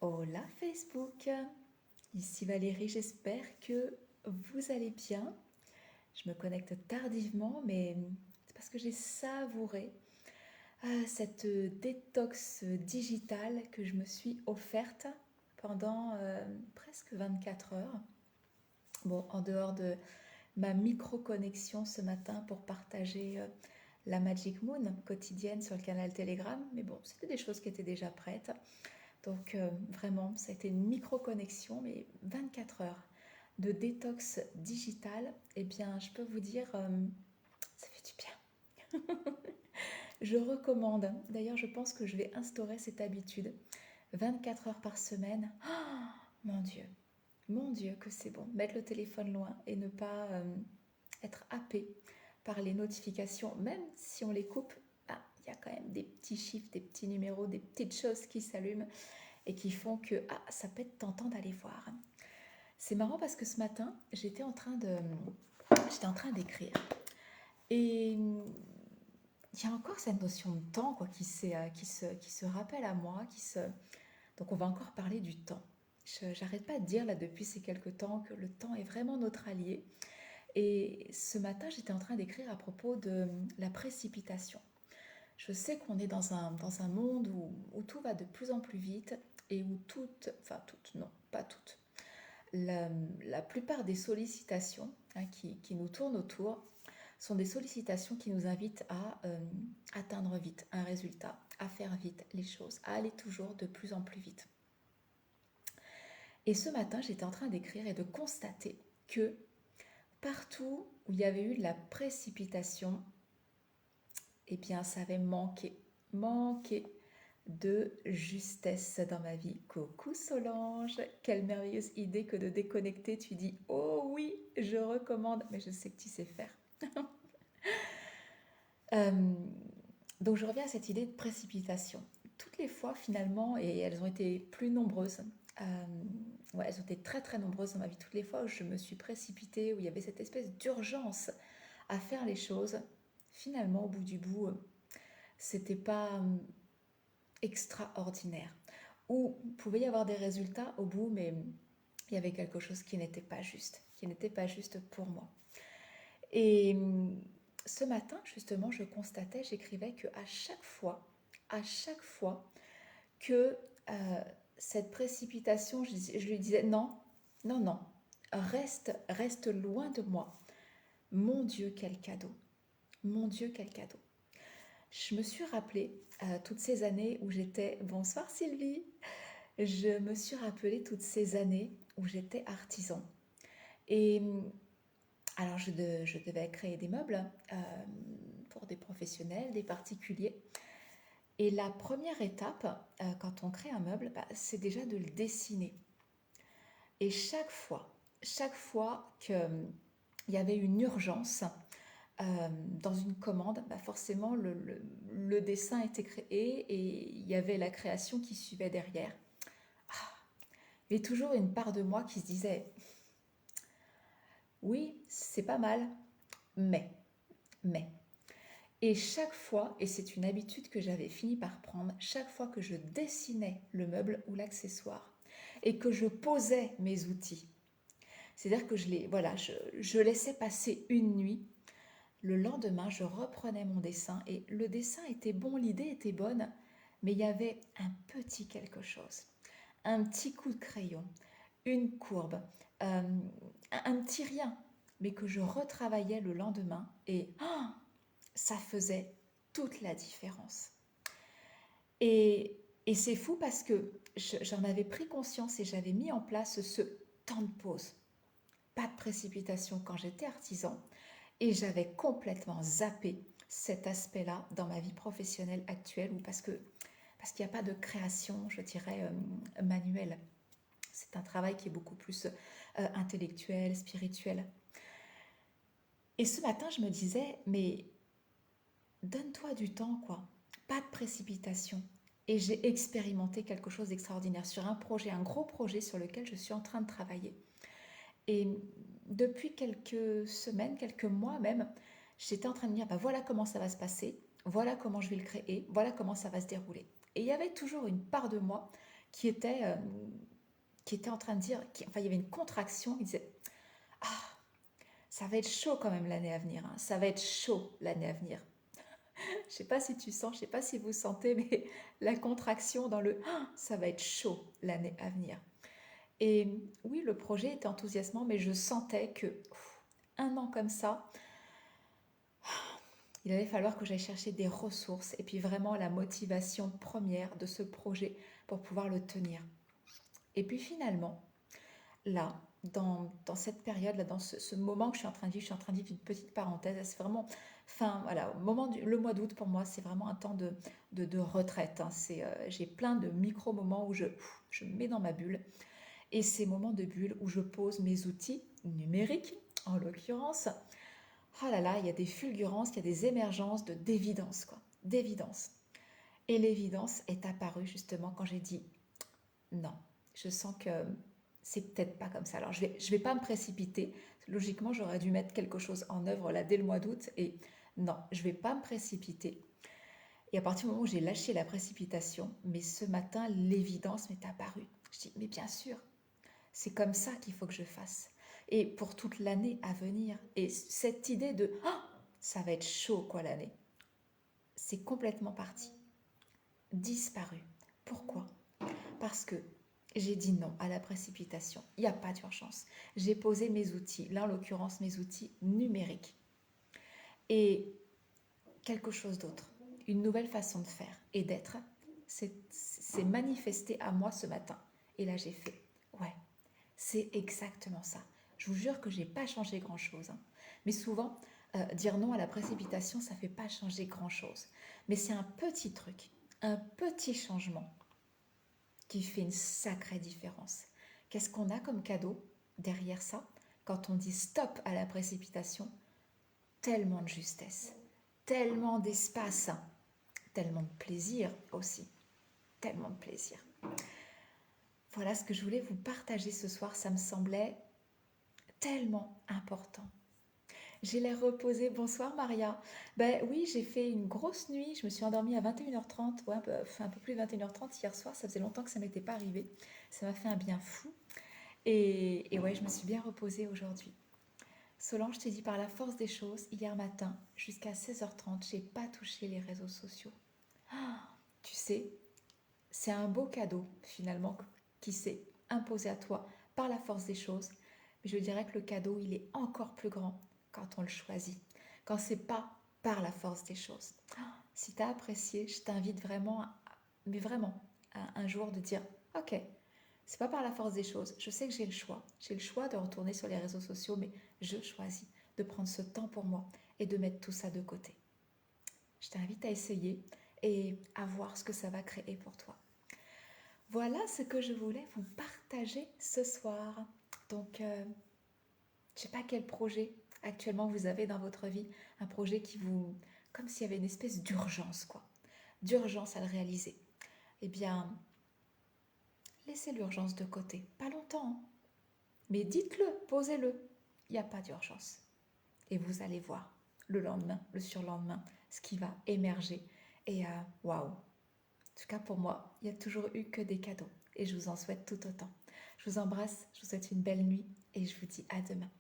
Hola Facebook, ici Valérie, j'espère que vous allez bien. Je me connecte tardivement, mais c'est parce que j'ai savouré cette détox digitale que je me suis offerte pendant presque 24 heures. Bon, en dehors de ma micro-connexion ce matin pour partager la Magic Moon quotidienne sur le canal Telegram, mais bon, c'était des choses qui étaient déjà prêtes. Donc vraiment, ça a été une micro-connexion, mais 24 heures de détox digital, eh bien, je peux vous dire, ça fait du bien. Je recommande. D'ailleurs, je pense que je vais instaurer cette habitude. 24 heures par semaine. Oh, mon Dieu que c'est bon. Mettre le téléphone loin et ne pas être happé par les notifications, même si on les coupe. Ah, il y a quand même des petits chiffres, des petits numéros, des petites choses qui s'allument et qui font que ça peut être tentant d'aller voir. C'est marrant parce que ce matin, j'étais en train d'écrire et il y a encore cette notion de temps quoi, qui se rappelle à moi. Donc on va encore parler du temps. J'arrête pas de dire là depuis ces quelques temps que le temps est vraiment notre allié. Et ce matin, j'étais en train d'écrire à propos de la précipitation. Je sais qu'on est dans un monde où tout va de plus en plus vite et où non, pas toutes, la plupart des sollicitations qui nous tournent autour sont des sollicitations qui nous invitent à atteindre vite un résultat, à faire vite les choses, à aller toujours de plus en plus vite. Et ce matin, j'étais en train d'écrire et de constater que partout où il y avait eu de la précipitation, eh bien, ça avait manqué de justesse dans ma vie. Coucou Solange, quelle merveilleuse idée que de déconnecter. Tu dis, oh oui, je recommande, mais je sais que tu sais faire. Euh, donc je reviens à cette idée de précipitation. Toutes les fois finalement, et elles ont été plus nombreuses, ouais, elles ont été très très nombreuses dans ma vie, toutes les fois où je me suis précipitée, où il y avait cette espèce d'urgence à faire les choses, finalement au bout du bout, c'était pas extraordinaire. Ou il pouvait y avoir des résultats au bout, mais il y avait quelque chose qui n'était pas juste pour moi. Et ce matin, justement, je constatais, j'écrivais que à chaque fois que cette précipitation, je lui disais non, non, non, reste loin de moi. Mon Dieu, quel cadeau! Mon Dieu, quel cadeau! Je me suis rappelé toutes ces années où j'étais... Bonsoir Sylvie! Je me suis rappelé toutes ces années où j'étais artisan. Et alors je devais créer des meubles pour des professionnels, des particuliers. Et la première étape, quand on crée un meuble, c'est déjà de le dessiner. Et chaque fois qu'il y avait une urgence dans une commande, forcément le dessin était créé et il y avait la création qui suivait derrière. Il y avait toujours une part de moi qui se disait, oui, c'est pas mal, mais, mais. Et chaque fois, et c'est une habitude que j'avais fini par prendre, chaque fois que je dessinais le meuble ou l'accessoire et que je posais mes outils, c'est-à-dire que je laissais passer une nuit, le lendemain, je reprenais mon dessin et le dessin était bon, l'idée était bonne, mais il y avait un petit quelque chose, un petit coup de crayon, une courbe, un petit rien, mais que je retravaillais le lendemain et ça faisait toute la différence. Et c'est fou parce que j'en avais pris conscience et j'avais mis en place ce temps de pause. Pas de précipitation quand j'étais artisan et j'avais complètement zappé cet aspect-là dans ma vie professionnelle actuelle ou parce qu'il n'y a pas de création, je dirais, manuelle. C'est un travail qui est beaucoup plus intellectuel, spirituel. Et ce matin, je me disais, mais donne-toi du temps, quoi. Pas de précipitation. Et j'ai expérimenté quelque chose d'extraordinaire sur un projet, un gros projet sur lequel je suis en train de travailler. Et depuis quelques semaines, quelques mois même, j'étais en train de me dire, voilà comment ça va se passer, voilà comment je vais le créer, voilà comment ça va se dérouler. Et il y avait toujours une part de moi qui était, euh, qui était en train de dire, enfin il y avait une contraction, il disait, ah, ça va être chaud quand même l'année à venir, hein. Ça va être chaud l'année à venir. Je sais pas si tu sens, je sais pas si vous sentez, mais la contraction dans le ah, ça va être chaud l'année à venir. Et oui, le projet était enthousiasmant, mais je sentais que un an comme ça, il allait falloir que j'aille chercher des ressources et puis vraiment la motivation première de ce projet pour pouvoir le tenir. Et puis finalement, là, dans cette période, là, dans ce moment que je suis en train de vivre, je suis en train de vivre une petite parenthèse. C'est vraiment, fin, voilà, le mois d'août pour moi, c'est vraiment un temps de retraite, hein. J'ai plein de micro-moments où je me mets dans ma bulle. Et ces moments de bulle où je pose mes outils numériques, en l'occurrence, oh là là, il y a des fulgurances, il y a des émergences d'évidence, quoi, d'évidence. Et l'évidence est apparue justement quand j'ai dit non, je sens que c'est peut-être pas comme ça. Alors je vais pas me précipiter. Logiquement, j'aurais dû mettre quelque chose en œuvre là dès le mois d'août et non, je vais pas me précipiter. Et à partir du moment où j'ai lâché la précipitation, mais ce matin, l'évidence m'est apparue. Je dis mais bien sûr, c'est comme ça qu'il faut que je fasse. Et pour toute l'année à venir. Et cette idée de oh, ça va être chaud quoi l'année, c'est complètement parti, disparu. Pourquoi? Parce que j'ai dit non à la précipitation. Il n'y a pas d'urgence. J'ai posé mes outils, là en l'occurrence mes outils numériques. Et quelque chose d'autre, une nouvelle façon de faire et d'être, c'est manifesté à moi ce matin. Et là j'ai fait, ouais, c'est exactement ça. Je vous jure que j'ai pas changé grand-chose, hein. Mais souvent, dire non à la précipitation, ça fait pas changer grand-chose. Mais c'est un petit truc, un petit changement qui fait une sacrée différence. Qu'est-ce qu'on a comme cadeau derrière ça quand on dit stop à la précipitation? Tellement de justesse, tellement d'espace, tellement de plaisir aussi, tellement de plaisir. Voilà ce que je voulais vous partager ce soir, ça me semblait tellement important. J'ai l'air reposée. Bonsoir Maria. Ben oui, j'ai fait une grosse nuit. Je me suis endormie à 21h30, ouais, un peu plus de 21h30 hier soir. Ça faisait longtemps que ça m'était pas arrivé. Ça m'a fait un bien fou. Et ouais, je me suis bien reposée aujourd'hui. Solange, je t'ai dit par la force des choses, hier matin, jusqu'à 16h30, j'ai pas touché les réseaux sociaux. Ah, tu sais, c'est un beau cadeau finalement qui s'est imposé à toi par la force des choses. Mais je dirais que le cadeau, il est encore plus grand quand on le choisit, quand c'est pas par la force des choses. Si tu as apprécié, je t'invite vraiment, mais vraiment, un jour de dire, ok, c'est pas par la force des choses, je sais que j'ai le choix. J'ai le choix de retourner sur les réseaux sociaux, mais je choisis de prendre ce temps pour moi et de mettre tout ça de côté. Je t'invite à essayer et à voir ce que ça va créer pour toi. Voilà ce que je voulais vous partager ce soir. Donc, je ne sais pas quel projet actuellement vous avez dans votre vie, un projet qui vous... comme s'il y avait une espèce d'urgence, quoi. D'urgence à le réaliser. Eh bien, laissez l'urgence de côté. Pas longtemps, hein. Mais dites-le, posez-le. Il n'y a pas d'urgence. Et vous allez voir le lendemain, le surlendemain, ce qui va émerger. Et waouh! En tout cas, pour moi, il n'y a toujours eu que des cadeaux. Et je vous en souhaite tout autant. Je vous embrasse, je vous souhaite une belle nuit et je vous dis à demain.